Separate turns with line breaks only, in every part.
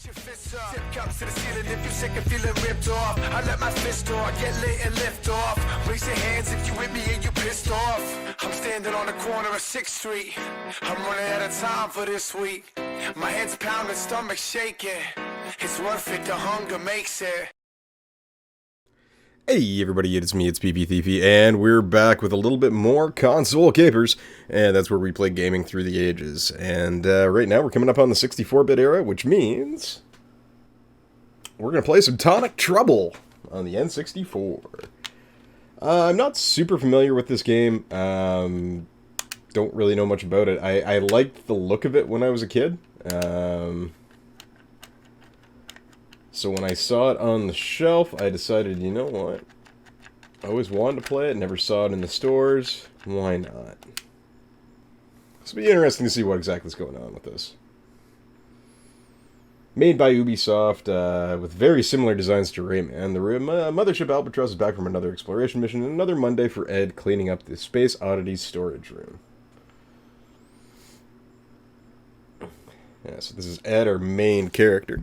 your fists up. Tip cups to the ceiling if you sick and feeling ripped off. I let my fist off, get lit and lift off. Raise your hands if you with me and you pissed off. I'm standing on the corner of 6th Street. I'm running out of time for this week. My head's pounding, stomach shaking. It's worth it, the hunger makes it.
Hey everybody, it's me, it's PP Thiefy, and we're back with a little bit more console capers, and that's where we play gaming through the ages. And right now we're coming up on the 64-bit era, which means we're going to play some Tonic Trouble on the N64. I'm not super familiar with this game, don't really know much about it. I liked the look of it when I was a kid. So when I saw it on the shelf, I decided, you know what? I always wanted to play it, never saw it in the stores. Why not? It'll be interesting to see what exactly is going on with this. Made by Ubisoft, with very similar designs to Rayman. The Mothership Albatross is back from another exploration mission, and another Monday for Ed cleaning up the Space Oddities storage room. Yeah, so this is Ed, our main character.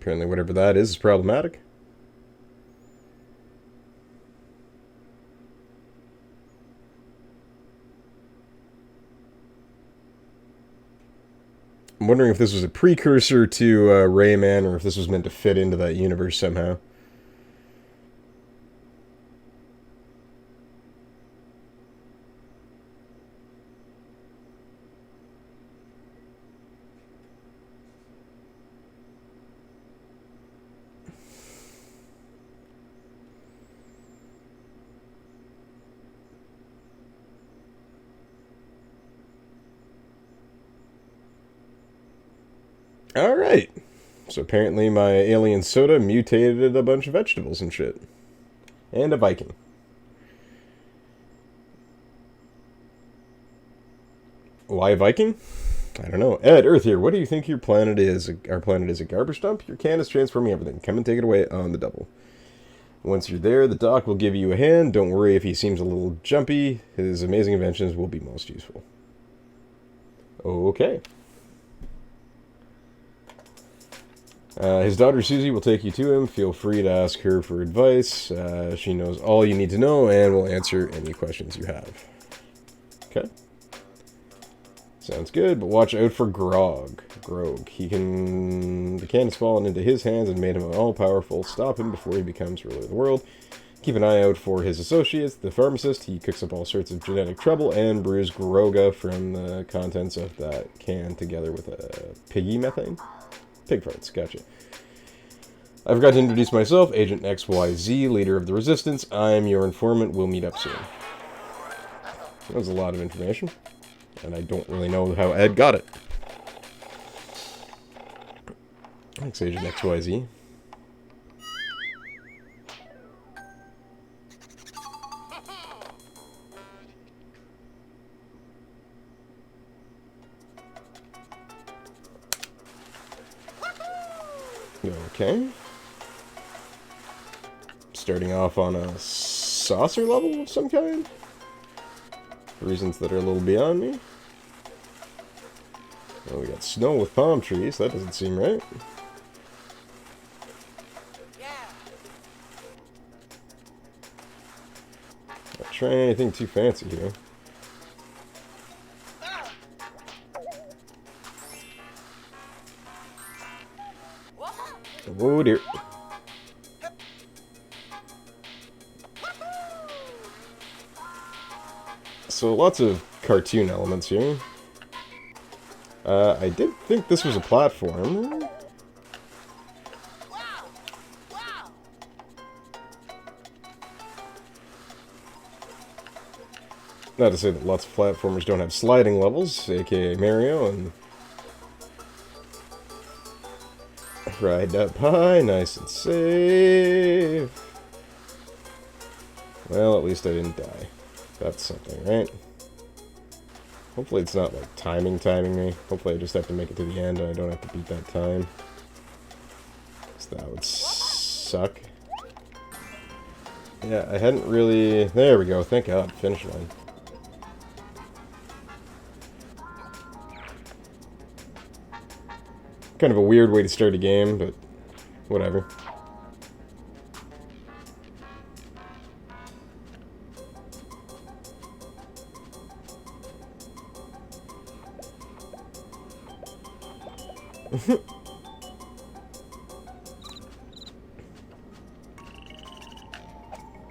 Apparently whatever that is problematic. I'm wondering if this was a precursor to Rayman, or if this was meant to fit into that universe somehow. Alright. So apparently my alien soda mutated a bunch of vegetables and shit. And a Viking. Why a Viking? I don't know. Ed, Earth here. What do you think your planet is? Our planet is a garbage dump? Your can is transforming everything. Come and take it away on the double. Once you're there, the doc will give you a hand. Don't worry if he seems a little jumpy. His amazing inventions will be most useful. Okay. His daughter Susie will take you to him. Feel free to ask her for advice. She knows all you need to know and will answer any questions you have. Okay. Sounds good, but watch out for Grog. The can has fallen into his hands and made him all-powerful. Stop him before he becomes ruler of the world. Keep an eye out for his associates, the pharmacist. He cooks up all sorts of genetic trouble and brews Groga from the contents of that can together with a piggy methane. Pig farts, gotcha. I forgot to introduce myself, Agent XYZ, leader of the Resistance. I'm your informant. We'll meet up soon. That was a lot of information, and I don't really know how Ed got it. Thanks, Agent XYZ. Okay. Starting off on a saucer level of some kind? For reasons that are a little beyond me. Oh, we got snow with palm trees. That doesn't seem right. Not trying anything too fancy here. Oh dear. So lots of cartoon elements here. I did think this was a platform. Not to say that lots of platformers don't have sliding levels, aka Mario, and ride up high, nice and safe. Well, at least I didn't die. That's something, right? Hopefully it's not like timing me. Hopefully I just have to make it to the end and I don't have to beat that time. So that would suck. Yeah, I hadn't really... There we go, thank God, finish line. Kind of a weird way to start a game, but whatever.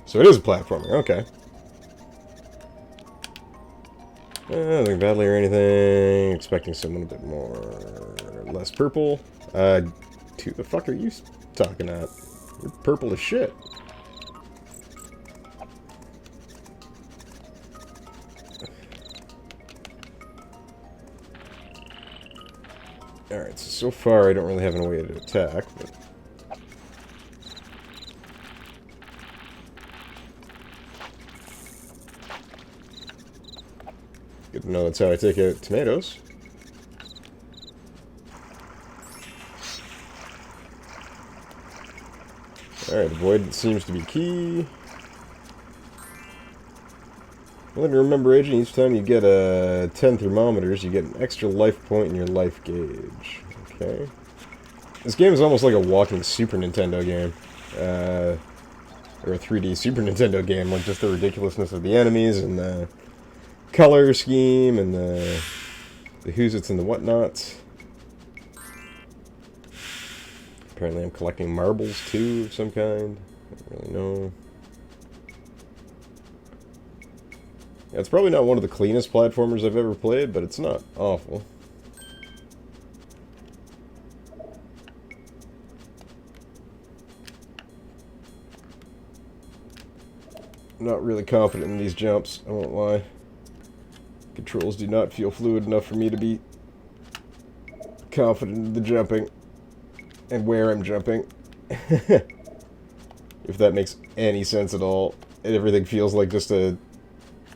So it is a platformer, okay. Nothing badly or anything. Expecting someone a bit more... less purple. Who the fuck are you talking at? You're purple as shit. Alright, so far I don't really have any way to attack, but... Good to know that's how I take out tomatoes. Alright, avoidance seems to be key. Well, if you remember, Agent, each time you get 10 thermometers, you get an extra life point in your life gauge. Okay. This game is almost like a walking Super Nintendo game. Or a 3D Super Nintendo game, like just the ridiculousness of the enemies and the color scheme and the who's it's and the whatnots. Apparently I'm collecting marbles too of some kind. I don't really know. Yeah, it's probably not one of the cleanest platformers I've ever played, but it's not awful. I'm not really confident in these jumps, I won't lie. Controls do not feel fluid enough for me to be confident in the jumping and where I'm jumping. If that makes any sense at all. Everything feels like just a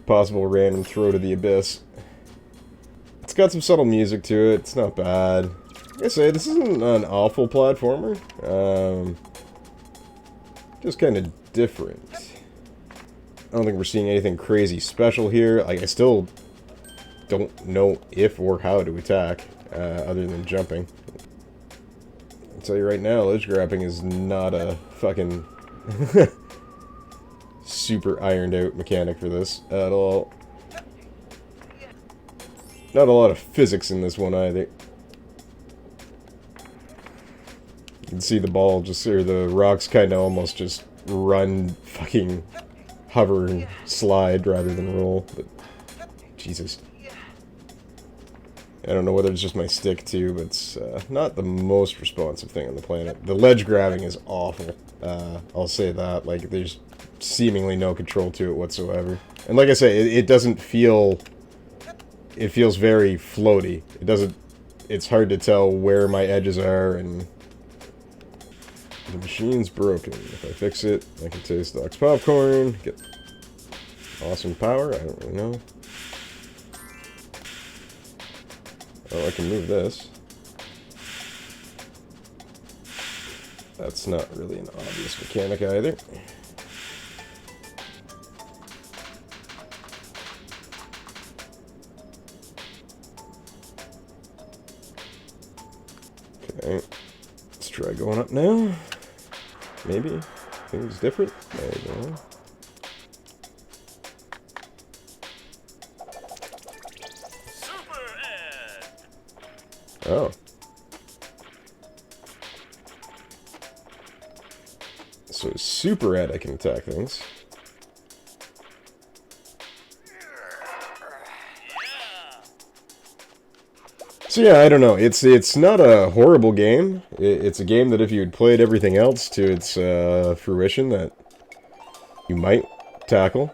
possible random throw to the abyss. It's got some subtle music to it. It's not bad. Like I say, this isn't an awful platformer. Just kind of different. I don't think we're seeing anything crazy special here. Like, I still don't know if or how to attack, other than jumping. I'll tell you right now, ledge grabbing is not a fucking super ironed out mechanic for this at all. Not a lot of physics in this one either. You can see the ball just, or the rocks kind of almost just run, fucking hover and slide rather than roll, but Jesus. I don't know whether it's just my stick too, but it's not the most responsive thing on the planet. The ledge grabbing is awful. I'll say that. Like, there's seemingly no control to it whatsoever. And like I say, it doesn't feel... It feels very floaty. It doesn't... It's hard to tell where my edges are, and... The machine's broken. If I fix it, I can taste Doc's popcorn, get awesome power. I don't really know. Oh, I can move this. That's not really an obvious mechanic either. Okay, let's try going up now. Maybe things different. There you go. Oh. So Super Ed, I can attack things. So yeah, I don't know. It's not a horrible game. It's a game that if you had played everything else to its fruition, that you might tackle.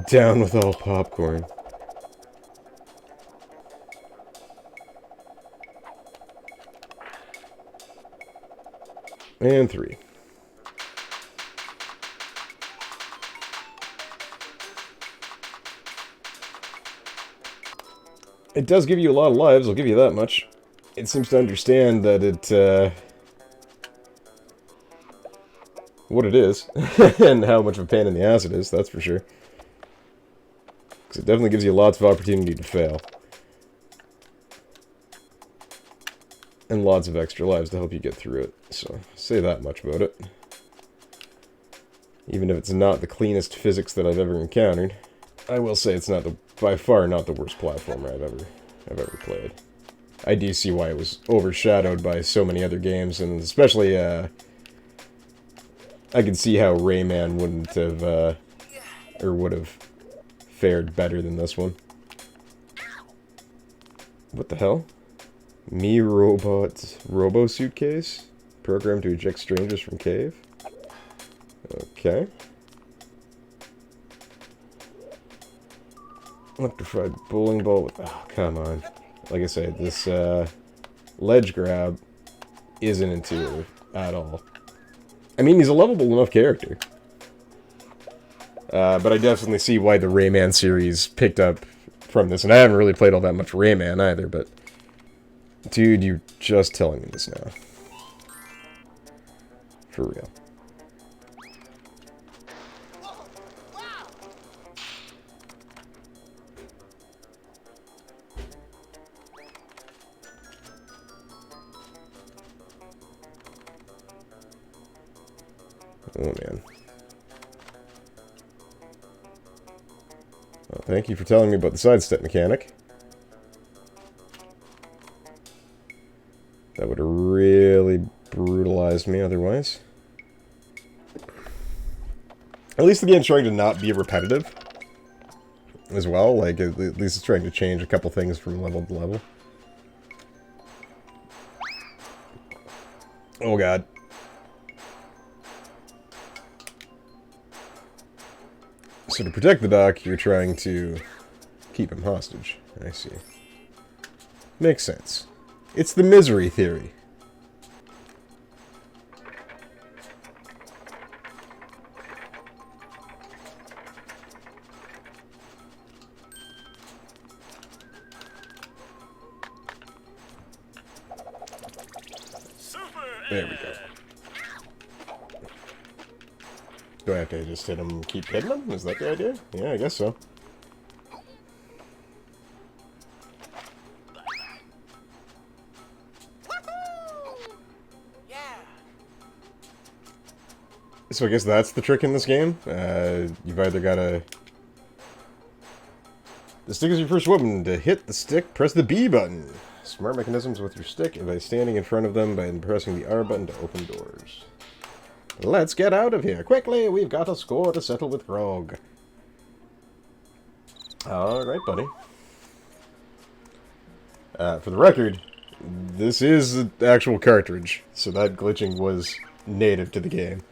Down with all popcorn. And 3. It does give you a lot of lives, I'll give you that much. it seems to understand that what it is, and how much of a pain in the ass it is, that's for sure. Because it definitely gives you lots of opportunity to fail. And lots of extra lives to help you get through it, so I'll say that much about it. Even if it's not the cleanest physics that I've ever encountered, I will say it's not by far not the worst platformer I've ever played. I do see why it was overshadowed by so many other games, and especially, I can see how Rayman wouldn't have, or would have fared better than this one. What the hell? Me Robot Robo Suitcase? Programmed to eject strangers from cave? Okay. Electrified bowling ball with... Oh, come on. Like I said, this ledge grab isn't intuitive at all. I mean, he's a lovable enough character. But I definitely see why the Rayman series picked up from this. And I haven't really played all that much Rayman either, but... Dude, you're just telling me this now. For real. Oh, man. Well, thank you for telling me about the sidestep mechanic. That would have really brutalized me otherwise. At least the game's trying to not be repetitive as well. Like, at least it's trying to change a couple things from level to level. Oh, God. So to protect the duck, you're trying to keep him hostage. I see. Makes sense. It's the misery theory. There we go. Do I have to just hit him, keep hitting him? Is that the idea? Yeah, I guess so. So I guess that's the trick in this game. You've either got to... The stick is your first weapon. To hit the stick, press the B button. Smart mechanisms with your stick by standing in front of them by pressing the R button to open doors. Let's get out of here. Quickly, we've got a score to settle with Grog. Alright, buddy. For the record, this is the actual cartridge, so that glitching was native to the game.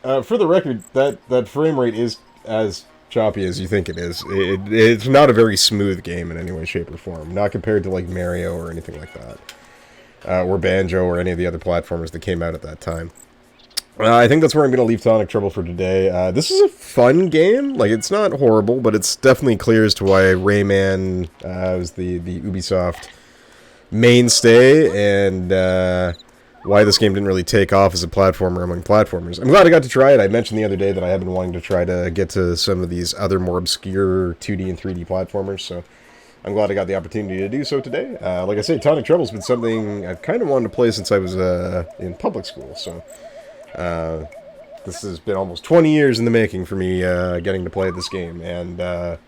For the record, that frame rate is as choppy as you think it is. It's not a very smooth game in any way, shape, or form. Not compared to, like, Mario or anything like that. Or Banjo or any of the other platformers that came out at that time. I think that's where I'm going to leave Tonic Trouble for today. This is a fun game. Like, it's not horrible, but it's definitely clear as to why Rayman was the Ubisoft mainstay, and why this game didn't really take off as a platformer among platformers. I'm glad I got to try it. I mentioned the other day that I have been wanting to try to get to some of these other more obscure 2D and 3D platformers, so I'm glad I got the opportunity to do so today. Like I say, Tonic Trouble's been something I've kind of wanted to play since I was in public school, so this has been almost 20 years in the making for me getting to play this game, and it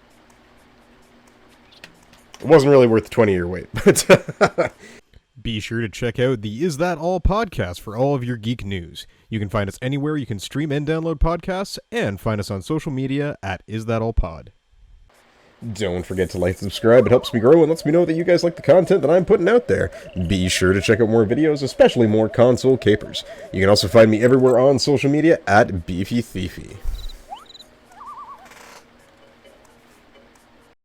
wasn't really worth the 20-year wait, but... Be sure to check out the Is That All podcast for all of your geek news. You can find us anywhere you can stream and download podcasts, and find us on social media at Is That All Pod. Don't forget to like and subscribe. It helps me grow and lets me know that you guys like the content that I'm putting out there. Be sure to check out more videos, especially more console capers. You can also find me everywhere on social media at Beefy Thiefy.